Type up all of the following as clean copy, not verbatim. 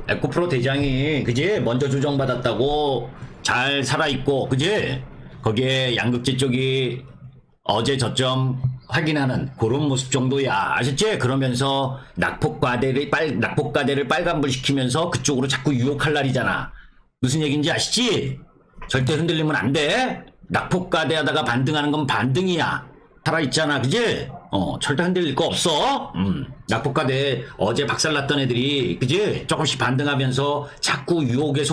에코프로 대장이 그지 먼저 조정받았다고 잘 살아있고 그지 거기에 양극재 쪽이 어제 저점 확인하는 그런 모습 정도야 아셨지? 그러면서 낙폭과대를 빨간불 시키면서 그쪽으로 자꾸 유혹할 날이잖아. 무슨 얘기인지 아시지? 절대 흔들리면 안 돼. 낙폭과대 하다가 반등하는 건 반등이야. 살아있잖아 그지? 절대 흔들릴 거 없어. 낙폭과대 어제 박살났던 애들이 그지? 조금씩 반등하면서 자꾸 유혹의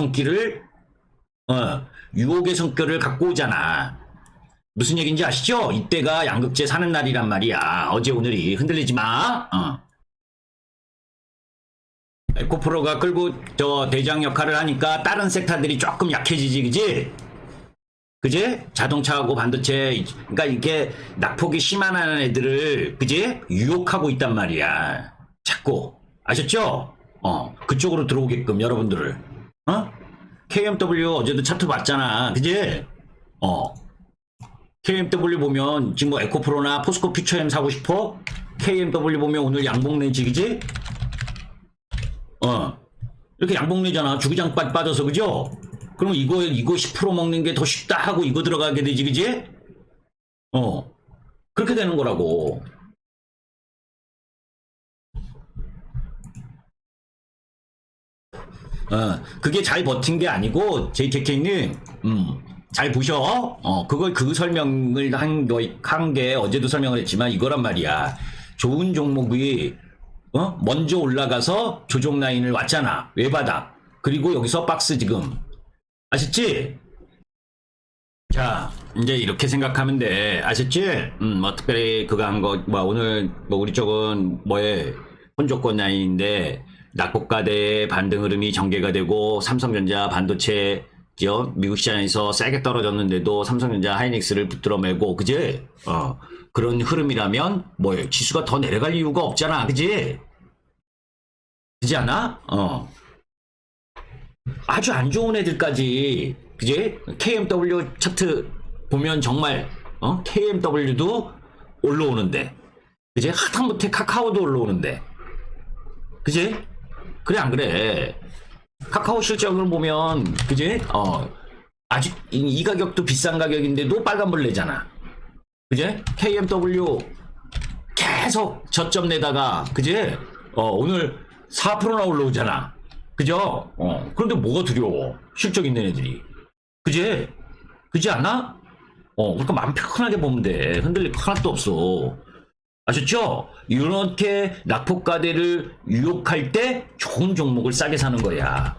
성격을 갖고 오잖아. 무슨 얘기인지 아시죠? 이때가 양극재 사는 날이란 말이야. 어제 오늘이 흔들리지 마. 에코프로가 끌고 저 대장 역할을 하니까 다른 섹터들이 조금 약해지지, 그지? 그지? 자동차하고 반도체, 그러니까 이렇게 낙폭이 심한 애들을, 그지? 유혹하고 있단 말이야. 자꾸. 아셨죠? 그쪽으로 들어오게끔 여러분들을. KMW 어제도 차트 봤잖아. 그지? KMW 보면 지금 뭐 에코프로나 포스코 퓨처엠 사고 싶어? KMW 보면 오늘 양봉 내지 그지? 이렇게 양봉 내잖아. 주기장 빠져서 그죠? 그럼 이거 10% 먹는 게 더 쉽다 하고 이거 들어가게 되지 그지? 그렇게 되는 거라고. 그게 잘 버틴 게 아니고 JKK님 잘 보셔. 그걸 그 설명을 한 게 어제도 설명을 했지만 이거란 말이야. 좋은 종목이 먼저 올라가서 조정 라인을 왔잖아. 외바닥. 그리고 여기서 박스 지금. 아셨지? 자, 이제 이렇게 생각하면 돼. 아셨지? 뭐 특별히 그거 한 거, 뭐 오늘 뭐 우리 쪽은 뭐에 혼조권 라인인데 낙폭과대의 반등 흐름이 전개가 되고 삼성전자 반도체 미국 시장에서 세게 떨어졌는데도 삼성전자 하이닉스를 붙들어 매고 그지? 그런 흐름이라면 뭐예요? 지수가 더 내려갈 이유가 없잖아. 그지? 그지 않아? 아주 안 좋은 애들까지 그지? KMW 차트 보면 정말 KMW도 올라오는데 그지? 하다못해 카카오도 올라오는데 그지? 그래 안 그래? 카카오 실적을 보면 그지? 아직 이 가격도 비싼 가격인데도 빨간불 내잖아. 그지? KMW 계속 저점 내다가 그지? 오늘 4%나 올라오잖아. 그죠? 그런데 뭐가 두려워? 실적 있는 애들이. 그지? 그지 않아? 그러니까 마음 편하게 보면 돼. 흔들릴 거 하나도 없어. 아셨죠? 이렇게 낙폭과대를 유혹할 때 좋은 종목을 싸게 사는 거야.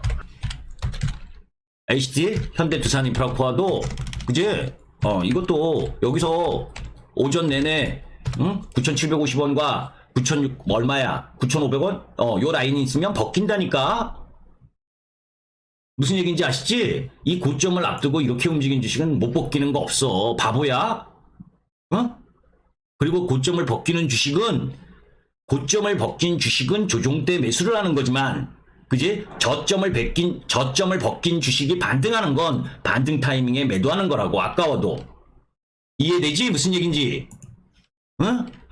HT, 현대두산인프라코아도 그지? 이것도 여기서 오전 내내 9,750원과 9,600 얼마야? 9,500원? 요 라인이 있으면 벗긴다니까? 무슨 얘기인지 아시지? 이 고점을 앞두고 이렇게 움직인 주식은 못 벗기는 거 없어. 바보야? 그리고 고점을 벗긴 주식은 조종 때 매수를 하는 거지만 그지? 저점을 벗긴 주식이 반등하는 건 반등 타이밍에 매도하는 거라고. 아까워도. 이해되지? 무슨 얘긴지.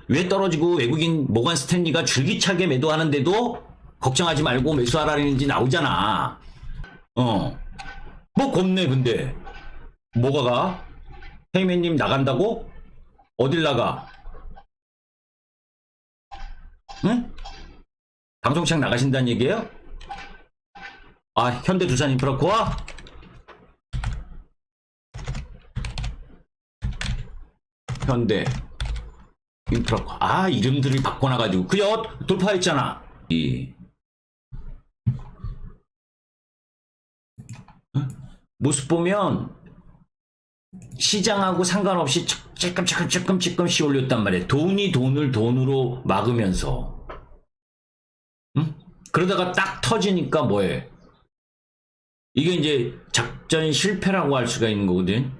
왜 떨어지고 외국인 모건 스탠리가 줄기차게 매도하는데도 걱정하지 말고 매수하라는지 나오잖아. 뭐 겁내 근데. 뭐가 가? 헤이맨님 나간다고? 어딜 나가? 응? 방송창 나가신다는 얘기예요? 아, 현대두산인프라코아? 현대인프라코아. 아, 이름들을 바꿔놔가지고. 그죠? 돌파했잖아. 모습 보면 시장하고 상관없이 조금씩 올렸단 말이에요. 돈이 돈을 돈으로 막으면서. 그러다가 딱 터지니까 뭐해? 이게 이제 작전 실패라고 할 수가 있는 거거든.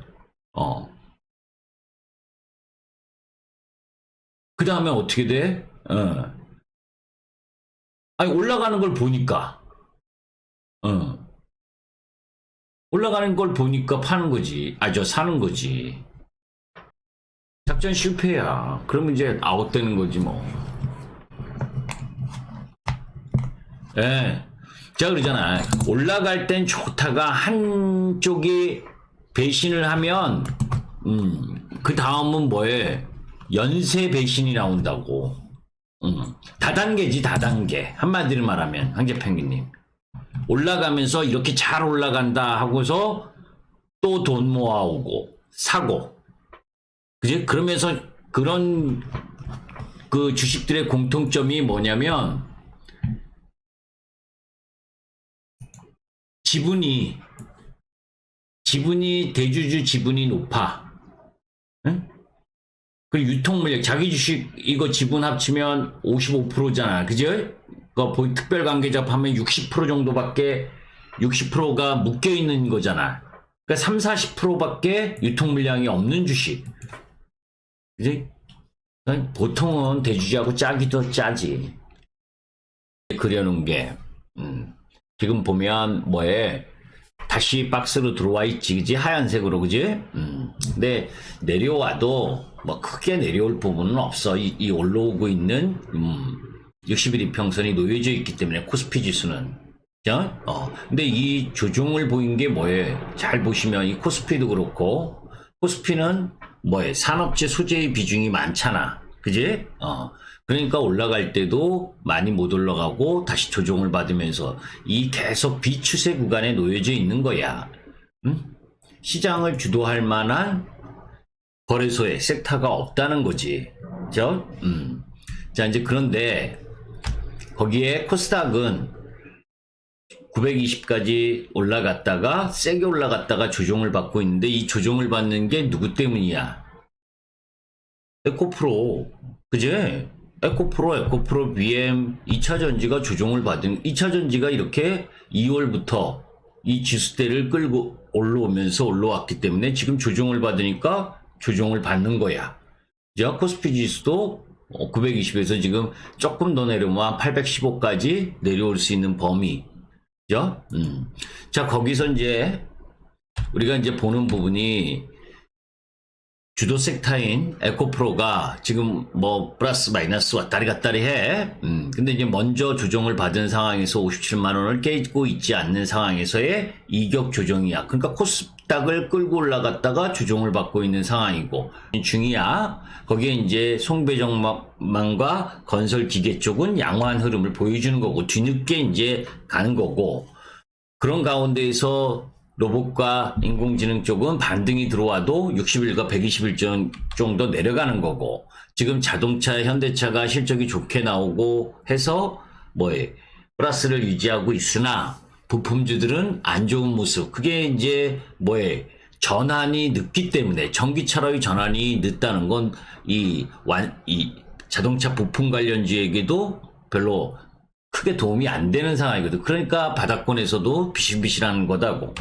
그 다음에 어떻게 돼? 아니, 올라가는 걸 보니까. 올라가는 걸 보니까 파는 거지. 사는 거지. 작전 실패야. 그러면 이제 아웃되는 거지 뭐. 예. 제가 그러잖아. 올라갈 땐 좋다가 한쪽이 배신을 하면, 그 다음은 뭐에? 연쇄 배신이 나온다고. 다단계지, 다단계. 한마디로 말하면, 황제펭귄님. 올라가면서 이렇게 잘 올라간다 하고서 또 돈 모아오고, 사고. 그지? 그러면서 그런 그 주식들의 공통점이 뭐냐면, 대주주 지분이 높아. 응? 그 유통물량, 자기 주식 이거 지분 합치면 55%잖아. 그죠? 그 특별 관계자 하면 60% 정도밖에, 60%가 묶여 있는 거잖아. 그러니까 3, 40%밖에 유통물량이 없는 주식. 그지? 보통은 대주주하고 짜기도 짜지. 그려놓은 게, 지금 보면 뭐에 다시 박스로 들어와 있지, 그지? 하얀색으로, 그지? 근데 내려와도 뭐 크게 내려올 부분은 없어. 이 올라오고 있는 60일 이평선이 놓여져 있기 때문에 코스피 지수는. 근데 이 조종을 보인 게 뭐에? 잘 보시면 이 코스피도 그렇고, 코스피는 뭐에? 산업재 소재의 비중이 많잖아. 그지? 그러니까 올라갈 때도 많이 못 올라가고 다시 조정을 받으면서 이 계속 비추세 구간에 놓여져 있는 거야. 시장을 주도할 만한 거래소에 섹터가 없다는 거지. 그죠? 자, 이제 그런데 거기에 코스닥은 920까지 올라갔다가 세게 올라갔다가 조정을 받고 있는데, 이 조정을 받는 게 누구 때문이야? 에코프로. 그지? 에코프로 BM 2차 전지가 조정을 받은, 2차 전지가 이렇게 2월부터 이 지수대를 끌고 올라오면서 올라왔기 때문에 지금 조정을 받으니까 조정을 받는 거야. 자, 코스피 지수도 920에서 지금 조금 더 내려오면 815까지 내려올 수 있는 범위. 그죠? 자, 거기서 이제 우리가 이제 보는 부분이 주도 섹터인 에코프로가 지금 뭐 플러스 마이너스 왔다리 갔다리 해. 근데 이제 먼저 조정을 받은 상황에서 57만 원을 깨고 있지 않는 상황에서의 이격 조정이야. 그러니까 코스닥을 끌고 올라갔다가 조정을 받고 있는 상황이고, 중이야. 거기에 이제 송배정망과 건설기계 쪽은 양호한 흐름을 보여주는 거고, 뒤늦게 이제 가는 거고, 그런 가운데에서 로봇과 인공지능 쪽은 반등이 들어와도 60일과 120일 정도 내려가는 거고, 지금 자동차, 현대차가 실적이 좋게 나오고 해서 뭐에 플러스를 유지하고 있으나 부품주들은 안 좋은 모습. 그게 이제 뭐에 전환이 늦기 때문에, 전기차로의 전환이 늦다는 건 이 자동차 부품 관련주에게도 별로 크게 도움이 안 되는 상황이거든. 그러니까 바닥권에서도 비실비실한 거다고.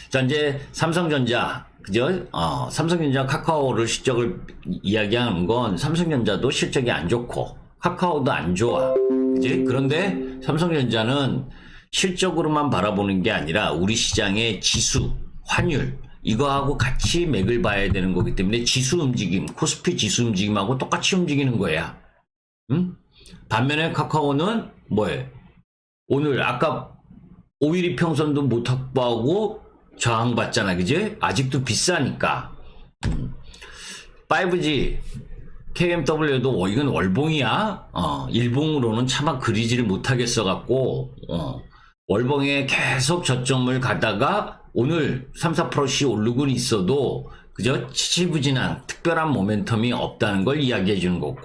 자, 이제 삼성전자, 그죠? 삼성전자 카카오를 실적을 이야기하는 건, 삼성전자도 실적이 안 좋고 카카오도 안 좋아. 그지? 그런데 삼성전자는 실적으로만 바라보는 게 아니라 우리 시장의 지수, 환율, 이거하고 같이 맥을 봐야 되는 거기 때문에 지수 움직임, 코스피 지수 움직임하고 똑같이 움직이는 거야. 반면에 카카오는 뭐해? 오늘 아까 5일 이평선도 못 확보하고 저항받잖아. 그지? 아직도 비싸니까. 5G KMW도 이건 월봉이야. 일봉으로는 차마 그리지를 못하겠어 갖고 월봉에 계속 저점을 가다가 오늘 3, 4%씩 오르곤 있어도 그저 지지부진한 특별한 모멘텀이 없다는 걸 이야기해 주는 거고,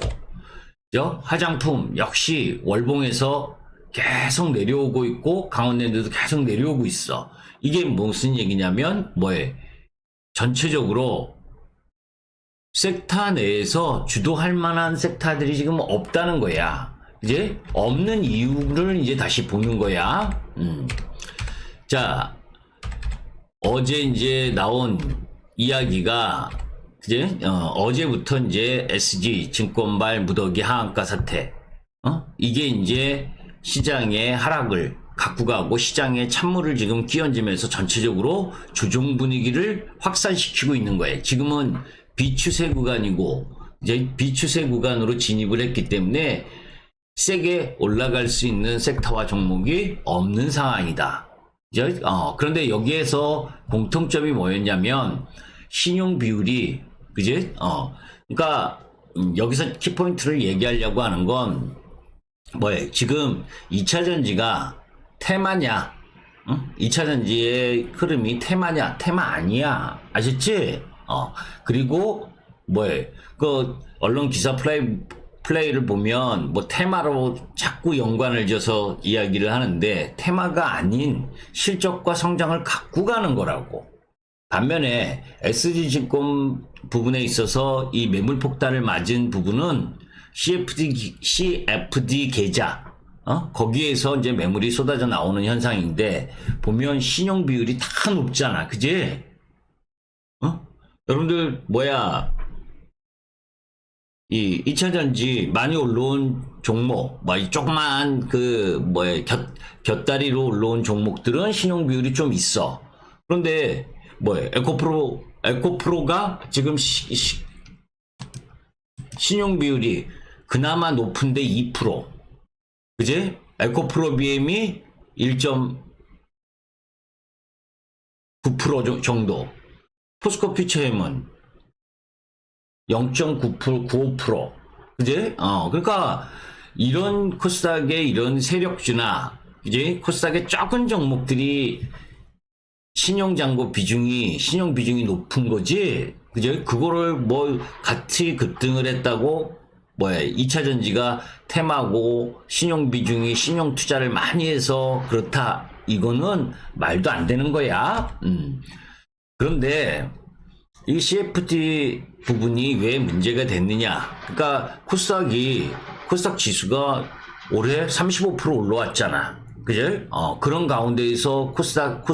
그죠? 화장품 역시 월봉에서 계속 내려오고 있고 강원랜드도 계속 내려오고 있어. 이게 무슨 얘기냐면 뭐에 전체적으로 섹터 내에서 주도할 만한 섹터들이 지금 없다는 거야. 이제 없는 이유를 이제 다시 보는 거야. 자, 어제 이제 나온 이야기가 이제 어제부터 이제 SG 증권발 무더기 하한가 사태, 이게 이제 시장의 하락을 갖고 가고 시장의 찬물을 지금 끼얹으면서 전체적으로 조정 분위기를 확산시키고 있는 거예요. 지금은 비추세 구간이고 이제 비추세 구간으로 진입을 했기 때문에 세게 올라갈 수 있는 섹터와 종목이 없는 상황이다. 그런데 여기에서 공통점이 뭐였냐면 신용 비율이 그지? 그러니까 여기서 키포인트를 얘기하려고 하는 건 뭐예요? 지금 2차 전지가 테마냐? 응? 2차 전지의 흐름이 테마냐? 테마 아니야. 아셨지? 그리고 뭐예요? 그 언론 기사 플레이를 보면 뭐 테마로 자꾸 연관을 지어서 이야기를 하는데 테마가 아닌 실적과 성장을 갖고 가는 거라고. 반면에 SG증권 부분에 있어서 이 매물 폭탄을 맞은 부분은 CFD 계좌 거기에서 이제 매물이 쏟아져 나오는 현상인데 보면 신용 비율이 다 높잖아. 그지? 여러분들 이 2차전지 많이 올라온 종목, 이 조그만 곁다리로 올라온 종목들은 신용 비율이 좀 있어. 그런데 에코프로가 지금 신용 비율이 그나마 높은데 2%. 그지? 에코프로 BM이 1.9% 정도. 포스코 퓨처엠은 0.9%, 95%. 그지? 그러니까, 이런 코스닥의 이런 세력주나, 그지? 코스닥의 적은 종목들이 신용 비중이 높은 거지? 그지? 그거를 같이 급등을 했다고, 2차 전지가 테마고, 신용 투자를 많이 해서 그렇다. 이거는 말도 안 되는 거야. 그런데, 이 CFD 부분이 왜 문제가 됐느냐. 그러니까 코스닥 지수가 올해 35% 올라왔잖아. 그죠? 그런 가운데에서 코스닥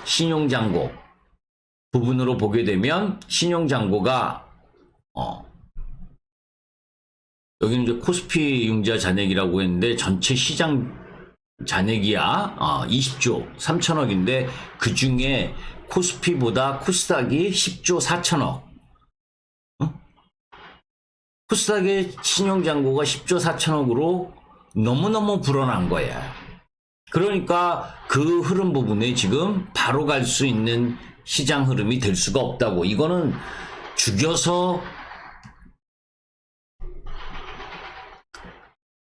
신용잔고 부분으로 보게 되면 신용잔고가 여기는 이제 코스피 융자 잔액이라고 했는데 전체 시장 잔액이야. 20조 3천억인데 그 중에 코스피보다 코스닥이 10조 4천억. 코스닥의 신용잔고가 10조 4천억으로 너무너무 불어난 거야. 그러니까 그 흐름 부분에 지금 바로 갈 수 있는 시장 흐름이 될 수가 없다고. 이거는 죽여서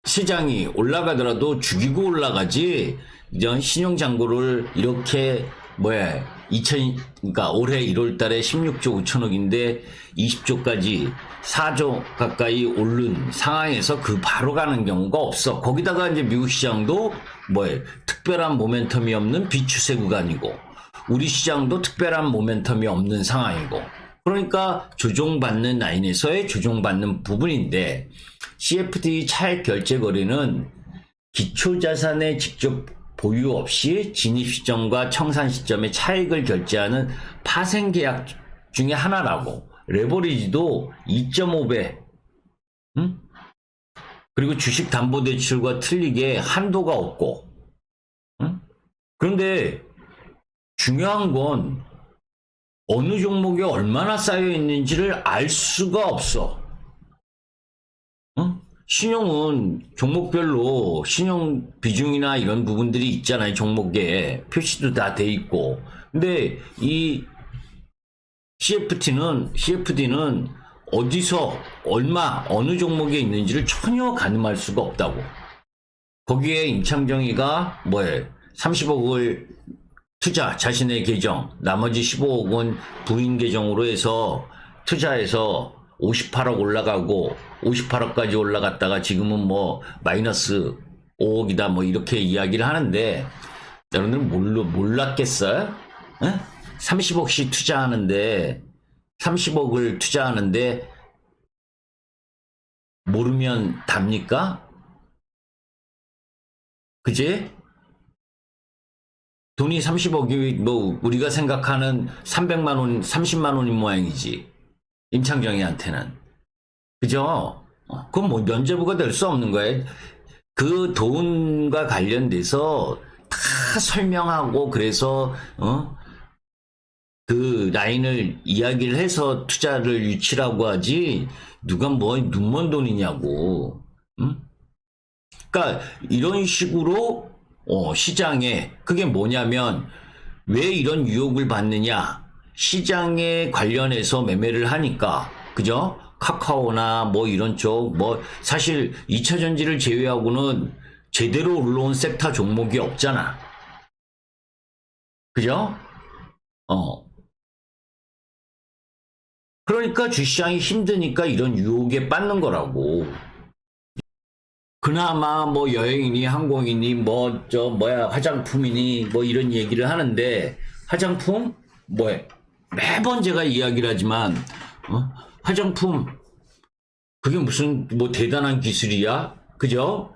시장이 올라가더라도 죽이고 올라가지. 이런 신용잔고를 이렇게 그러니까 올해 1월 달에 16조 5천억인데 20조까지 4조 가까이 오른 상황에서 그 바로 가는 경우가 없어. 거기다가 이제 미국 시장도 특별한 모멘텀이 없는 비추세 구간이고 우리 시장도 특별한 모멘텀이 없는 상황이고 그러니까 조종받는 라인에서의 조종받는 부분인데 CFD 차액 결제 거래는 기초자산의 직접 보유 없이 진입 시점과 청산 시점에 차익을 결제하는 파생 계약 중에 하나라고. 레버리지도 2.5배. 그리고 주식 담보 대출과 틀리게 한도가 없고. 그런데 중요한 건 어느 종목에 얼마나 쌓여 있는지를 알 수가 없어. 신용은 종목별로 신용 비중이나 이런 부분들이 있잖아요. 종목에 표시도 다 돼 있고. 근데 이 CFD는 어디서 어느 종목에 있는지를 전혀 가늠할 수가 없다고. 거기에 임창정이가 30억을 투자, 자신의 계정, 나머지 15억은 부인 계정으로 해서 투자해서 58억 올라가고 58억까지 올라갔다가 지금은 마이너스 5억이다 이렇게 이야기를 하는데 여러분들 몰랐겠어요? 30억씩 투자하는데 30억을 투자하는데 모르면 답니까? 그지? 돈이 30억이 우리가 생각하는 300만 원, 30만 원인 모양이지. 임창정이한테는. 그죠? 그건 면죄부가 될 수 없는 거예요. 그 돈과 관련돼서 다 설명하고 그래서 그 라인을 이야기를 해서 투자를 유치라고 하지 누가 눈먼 돈이냐고. 응? 그러니까 이런 식으로 시장에 그게 뭐냐면 왜 이런 유혹을 받느냐? 시장에 관련해서 매매를 하니까 그죠? 카카오나 뭐 이런 쪽 뭐 사실 2차 전지를 제외하고는 제대로 올라온 섹터 종목이 없잖아. 그죠? 그러니까 주시장이 힘드니까 이런 유혹에 빠는 거라고. 그나마 뭐 여행이니 항공이니 뭐 화장품이니 뭐 이런 얘기를 하는데 화장품 뭐에 매번 제가 이야기를 하지만 화장품 그게 무슨 뭐 대단한 기술이야? 그죠?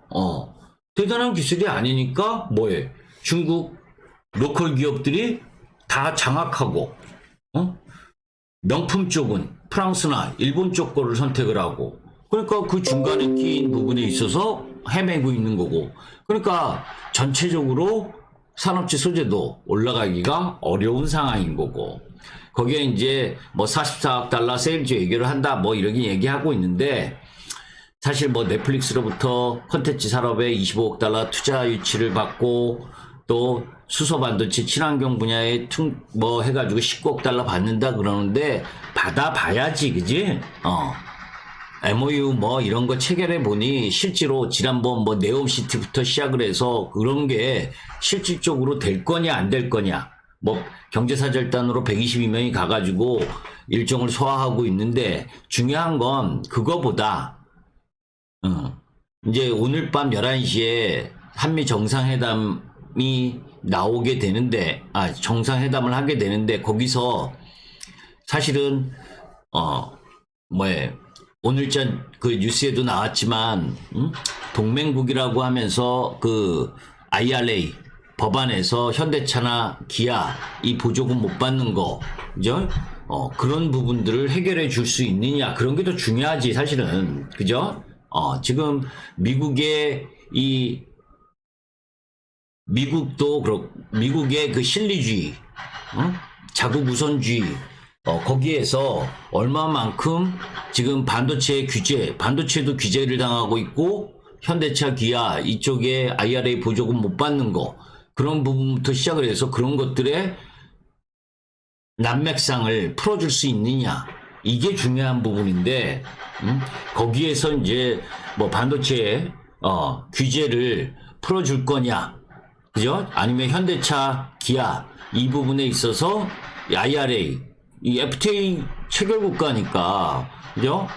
대단한 기술이 아니니까 뭐해? 중국 로컬 기업들이 다 장악하고 명품 쪽은 프랑스나 일본 쪽 거를 선택을 하고 그러니까 그 중간에 끼인 부분에 있어서 헤매고 있는 거고 그러니까 전체적으로 산업재 소재도 올라가기가 어려운 상황인 거고 거기에 이제 뭐 44억 달러 세일즈 얘기를 한다 뭐 이렇게 얘기하고 있는데 사실 뭐 넷플릭스로부터 콘텐츠 산업에 25억 달러 투자 유치를 받고 또 수소 반도체 친환경 분야에 뭐 해가지고 19억 달러 받는다 그러는데 받아봐야지 그지? MOU 뭐 이런 거 체결해 보니 실제로 지난번 뭐 네옴시티부터 시작을 해서 그런 게 실질적으로 될 거냐 안 될 거냐 뭐 경제사절단으로 122명이 가가지고 일정을 소화하고 있는데 중요한 건 그거보다 이제 오늘 밤 11시에 한미 정상회담이 나오게 되는데 정상회담을 하게 되는데 거기서 사실은 오늘자 그 뉴스에도 나왔지만 동맹국이라고 하면서 그 IRA 법안에서 현대차나 기아 이 보조금 못 받는 거 그죠? 그런 부분들을 해결해 줄 수 있느냐 그런 게 더 중요하지 사실은 그죠? 지금 미국의 미국도 그렇고 미국의 그 실리주의 자국 우선주의 거기에서 얼마만큼 지금 반도체 규제 반도체도 규제를 당하고 있고 현대차 기아 이쪽에 IRA 보조금 못 받는 거 그런 부분부터 시작을 해서 그런 것들의 난맥상을 풀어줄 수 있느냐 이게 중요한 부분인데 거기에서 이제 뭐 반도체 규제를 풀어줄 거냐 그죠? 아니면 현대차 기아 이 부분에 있어서 IRA 이 FTA 체결 국가니까 그죠?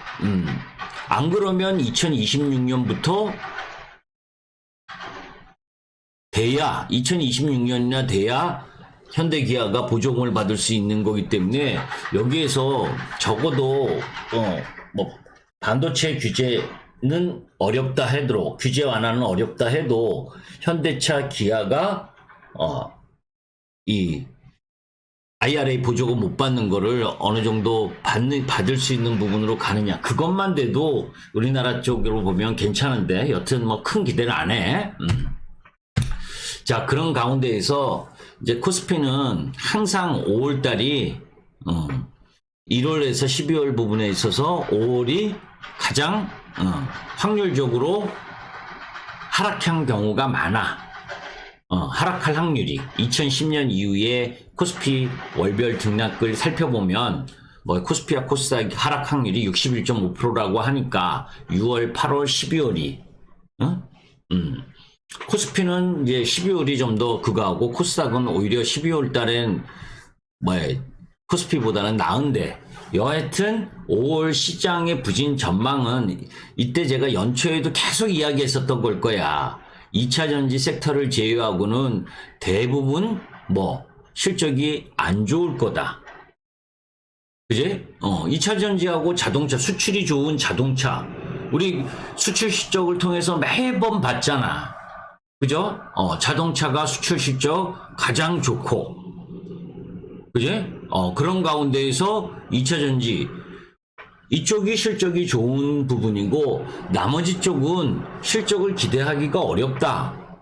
안 그러면 2026년부터 돼야 2026년이나 돼야 현대기아가 보조금을 받을 수 있는 거기 때문에 여기에서 적어도 뭐 반도체 규제는 어렵다 해도 규제 완화는 어렵다 해도 현대차 기아가 이 IRA 보조금 못 받는 거를 어느 정도 받을 수 있는 부분으로 가느냐 그것만 돼도 우리나라 쪽으로 보면 괜찮은데 여튼 뭐 큰 기대는 안 해. 자 그런 가운데에서 이제 코스피는 항상 5월달이 1월에서 12월 부분에 있어서 5월이 가장 확률적으로 하락한 경우가 많아. 하락할 확률이 2010년 이후에 코스피 월별 등락을 살펴보면 뭐 코스피와 코스닥 하락 확률이 61.5%라고 하니까 6월, 8월, 12월이 코스피는 이제 12월이 좀 더 그거하고 코스닥은 오히려 12월 달엔 코스피보다는 나은데 여하튼 5월 시장의 부진 전망은 이때 제가 연초에도 계속 이야기했었던 걸 거야. 2차 전지 섹터를 제외하고는 대부분 실적이 안 좋을 거다. 그지? 2차 전지하고 자동차, 수출이 좋은 자동차. 우리 수출 실적을 통해서 매번 봤잖아. 그죠? 자동차가 수출 실적 가장 좋고. 그지? 그런 가운데에서 2차 전지. 이쪽이 실적이 좋은 부분이고, 나머지 쪽은 실적을 기대하기가 어렵다.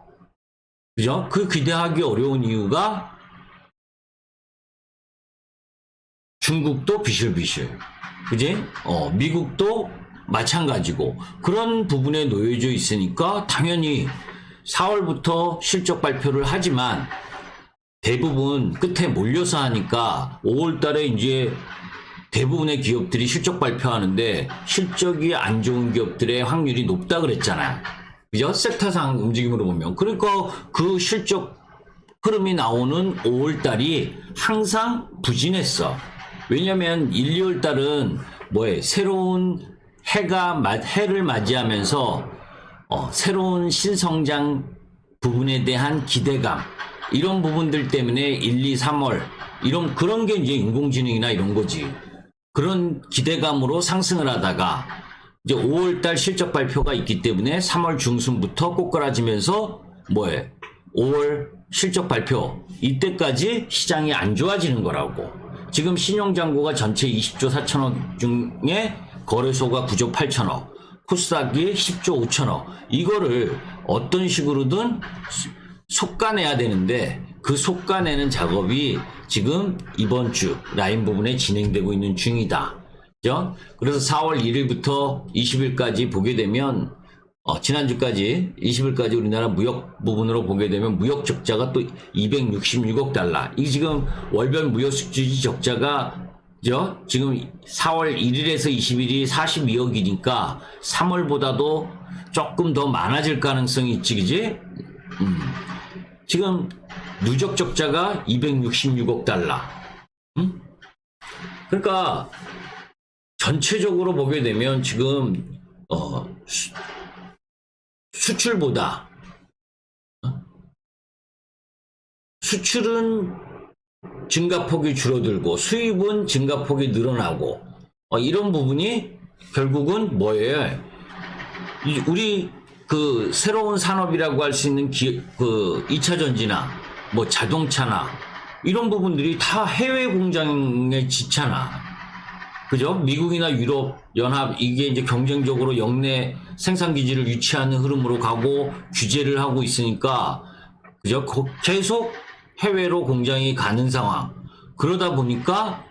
그죠? 그 기대하기 어려운 이유가 중국도 비실비실. 그지? 미국도 마찬가지고 그런 부분에 놓여져 있으니까 당연히 4월부터 실적 발표를 하지만 대부분 끝에 몰려서 하니까 5월 달에 이제 대부분의 기업들이 실적 발표하는데 실적이 안 좋은 기업들의 확률이 높다 그랬잖아요. 그죠? 섹터상 움직임으로 보면. 그러니까 그 실적 흐름이 나오는 5월 달이 항상 부진했어. 왜냐면 1, 2월 달은 새로운 해를 맞이하면서 새로운 신성장 부분에 대한 기대감 이런 부분들 때문에 1, 2, 3월 그런 게 이제 인공지능이나 이런 거지. 그런 기대감으로 상승을 하다가 이제 5월 달 실적 발표가 있기 때문에 3월 중순부터 꼬꾸라지면서 5월 실적 발표 이때까지 시장이 안 좋아지는 거라고. 지금 신용잔고가 전체 20조 4천억 중에 거래소가 9조 8천억, 코스닥이 10조 5천억. 이거를 어떤 식으로든 솎아내야 되는데 그 솎아내는 작업이 지금 이번 주 라인 부분에 진행되고 있는 중이다. 그죠? 그래서 4월 1일부터 20일까지 보게 되면 지난주까지 20일까지 우리나라 무역 부분으로 보게 되면 무역 적자가 또 266억 달러. 이게 지금 월별 무역 수지 적자가 지금 4월 1일에서 20일이 42억이니까 3월보다도 조금 더 많아질 가능성이 있지, 그지? 지금 누적 적자가 266억 달러. 그러니까 전체적으로 보게 되면 지금 수출보다 수출은 증가폭이 줄어들고 수입은 증가폭이 늘어나고 이런 부분이 결국은 뭐예요? 우리 그 새로운 산업이라고 할 수 있는 그 2차 전지나 자동차나 이런 부분들이 다 해외 공장에 지잖아. 그죠? 미국이나 유럽 연합 이게 이제 경쟁적으로 역내 생산 기지를 유치하는 흐름으로 가고 규제를 하고 있으니까 그죠? 계속 해외로 공장이 가는 상황. 그러다 보니까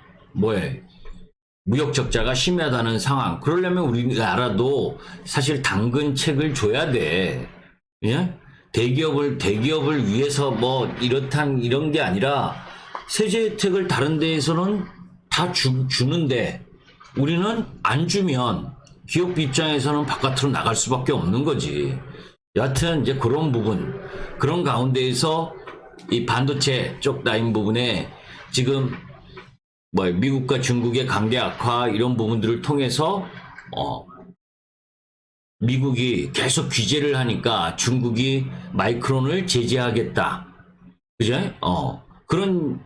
무역 적자가 심하다는 상황. 그러려면 우리나라도 사실 당근책을 줘야 돼. 예? 대기업을 위해서 이런 게 아니라 세제 혜택을 다른 데에서는 다 주는데 우리는 안 주면 기업 입장에서는 바깥으로 나갈 수밖에 없는 거지. 여하튼 이제 그런 부분, 그런 가운데에서 이 반도체 쪽 라인 부분에 지금 미국과 중국의 관계 악화 이런 부분들을 통해서 미국이 계속 규제를 하니까 중국이 마이크론을 제재하겠다. 그죠? 그런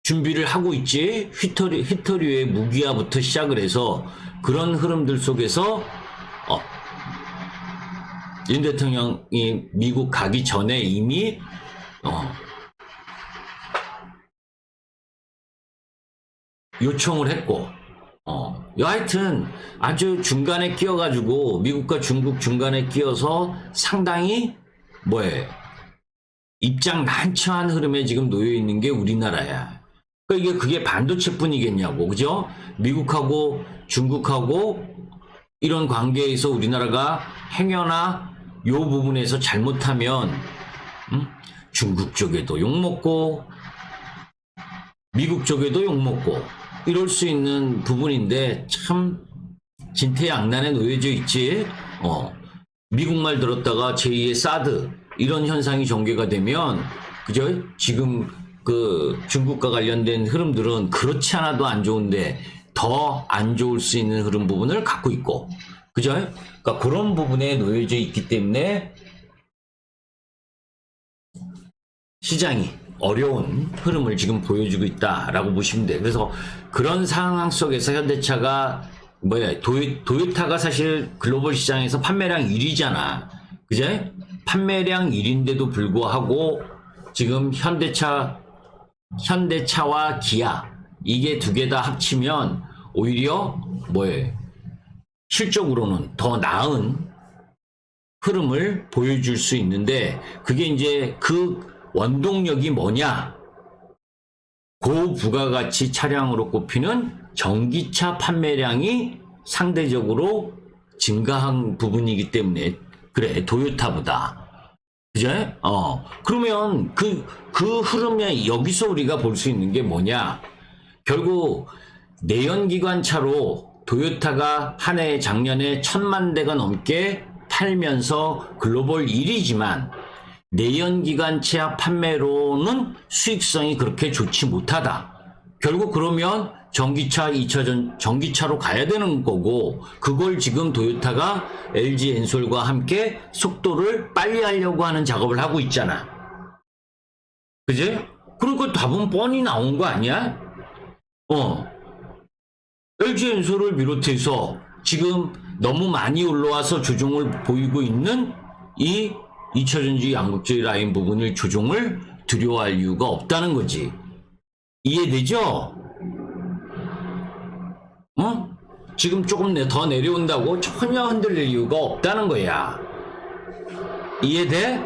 준비를 하고 있지. 휘터리의 무기화부터 시작을 해서 그런 흐름들 속에서 윤 대통령이 미국 가기 전에 이미 요청을 했고 여하튼 아주 중간에 끼어가지고 미국과 중국 중간에 끼어서 상당히 입장 난처한 흐름에 지금 놓여 있는 게 우리나라야. 그러니까 그게 반도체뿐이겠냐고, 그죠? 미국하고 중국하고 이런 관계에서 우리나라가 행여나 요 부분에서 잘못하면 중국 쪽에도 욕먹고 미국 쪽에도 욕먹고 이럴 수 있는 부분인데 참 진퇴양난에 놓여져 있지. 미국 말 들었다가 제2의 사드 이런 현상이 전개가 되면 그죠? 지금 그 중국과 관련된 흐름들은 그렇지 않아도 안 좋은데 더 안 좋을 수 있는 흐름 부분을 갖고 있고 그죠? 그러니까 그런 부분에 놓여져 있기 때문에 시장이 어려운 흐름을 지금 보여주고 있다라고 보시면 돼요. 그래서 그런 상황 속에서 현대차가 도요타가 사실 글로벌 시장에서 판매량 1위잖아. 그제? 판매량 1위인데도 불구하고 지금 현대차와 기아 이게 두 개 다 합치면 오히려 실적으로는 더 나은 흐름을 보여줄 수 있는데 그게 이제 그 원동력이 뭐냐? 고부가가치 차량으로 꼽히는 전기차 판매량이 상대적으로 증가한 부분이기 때문에 그래 도요타보다 그제? 그러면 그 흐름에 여기서 우리가 볼 수 있는 게 뭐냐? 결국 내연기관차로 도요타가 한 해 작년에 1,000만 대가 넘게 팔면서 글로벌 1위지만 내연기관차 판매로는 수익성이 그렇게 좋지 못하다. 결국 그러면 전기차, 2차전 전기차로 가야 되는 거고 그걸 지금 도요타가 LG 엔솔과 함께 속도를 빨리 하려고 하는 작업을 하고 있잖아. 그지? 그러니까 답은 뻔히 나온 거 아니야? LG 엔솔을 비롯해서 지금 너무 많이 올라와서 조정을 보이고 있는 이 2차전지 양극재 라인 부분을 조정을 두려워할 이유가 없다는 거지. 이해되죠? 지금 조금 더 내려온다고 전혀 흔들릴 이유가 없다는 거야. 이해돼?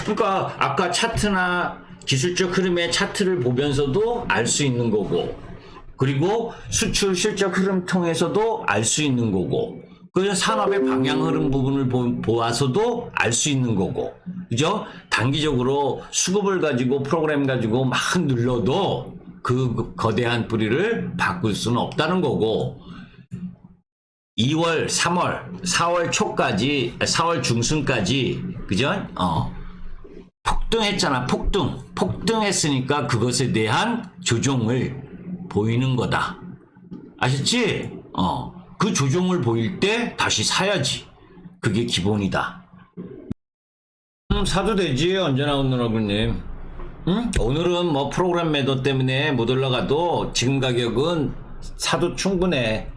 그러니까 아까 차트나 기술적 흐름의 차트를 보면서도 알 수 있는 거고 그리고 수출 실적 흐름 통해서도 알 수 있는 거고 그 산업의 방향 흐름 부분을 보아서도 알 수 있는 거고 그죠? 단기적으로 수급을 가지고 프로그램 가지고 막 눌러도 그 거대한 뿌리를 바꿀 수는 없다는 거고 2월, 3월, 4월 초까지 4월 중순까지 그죠? 폭등했잖아. 폭등했으니까 그것에 대한 조정을 보이는 거다. 아셨지? 그 조정을 보일 때 다시 사야지. 그게 기본이다. 사도 되지. 언제나 오늘하고님. 응? 오늘은 뭐 프로그램 매도 때문에 못 올라가도 지금 가격은 사도 충분해.